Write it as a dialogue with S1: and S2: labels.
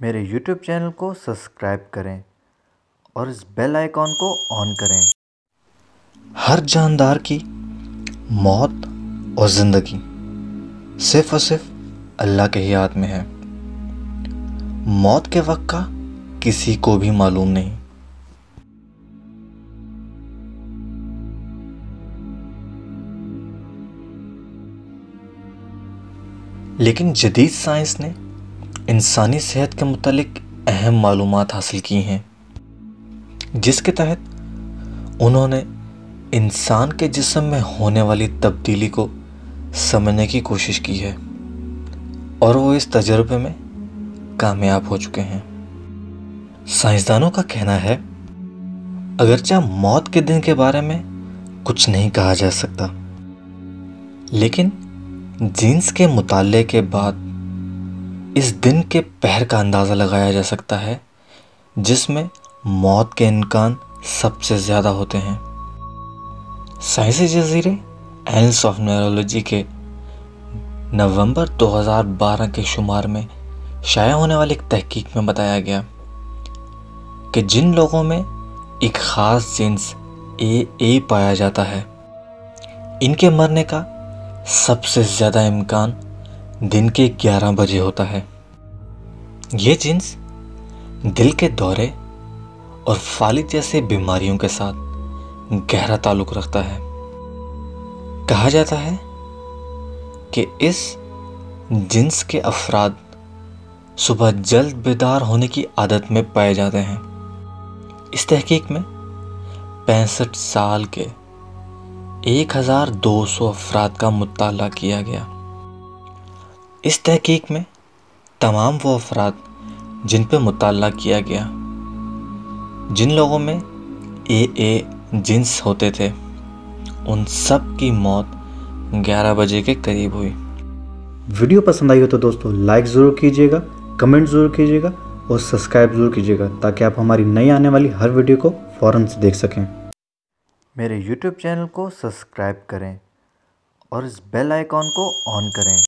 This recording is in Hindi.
S1: मेरे YouTube चैनल को सब्सक्राइब करें और इस बेल आइकॉन को ऑन करें।
S2: हर जानदार की मौत और ज़िंदगी सिर्फ और सिर्फ अल्लाह के ही हाथ में है। मौत के वक्त का किसी को भी मालूम नहीं। लेकिन जदीद साइंस ने इंसानी सेहत के मुतालिक अहम मालूमात हासिल की हैं, जिसके तहत उन्होंने इंसान के जिस्म में होने वाली तब्दीली को समझने की कोशिश की है और वो इस तजुर्बे में कामयाब हो चुके हैं। साइंसदानों का कहना है, अगरचे मौत के दिन के बारे में कुछ नहीं कहा जा सकता, लेकिन जीन्स के मुताले के बाद इस दिन के पहर का अंदाज़ा लगाया जा सकता है जिसमें मौत के इम्कान सबसे ज़्यादा होते हैं। साइंसी जजीरे एनल्स ऑफ न्यूरोलॉजी के नवंबर 2012 के शुमार में शाया होने वाली एक तहकीक में बताया गया कि जिन लोगों में एक ख़ास जीन्स AA पाया जाता है, इनके मरने का सबसे ज़्यादा इम्कान दिन के 11 बजे होता है। ये जीन्स दिल के दौरे और फालिज जैसे बीमारियों के साथ गहरा ताल्लुक़ रखता है। कहा जाता है कि इस जिन्स के अफराद सुबह जल्द बेदार होने की आदत में पाए जाते हैं। इस तहकीक में 65 साल के 1200 अफराद का मुताला किया गया। इस तहकीक में तमाम वो अफराद जिन पे मुताला किया गया, जिन लोगों में AA जिन्स होते थे, उन सब की मौत 11 बजे के करीब हुई।
S1: वीडियो पसंद आई हो तो दोस्तों लाइक ज़रूर कीजिएगा, कमेंट ज़रूर कीजिएगा और सब्सक्राइब ज़रूर कीजिएगा ताकि आप हमारी नई आने वाली हर वीडियो को फ़ौरन से देख सकें। मेरे YouTube चैनल को सब्सक्राइब करें और इस बेल आइकॉन को ऑन करें।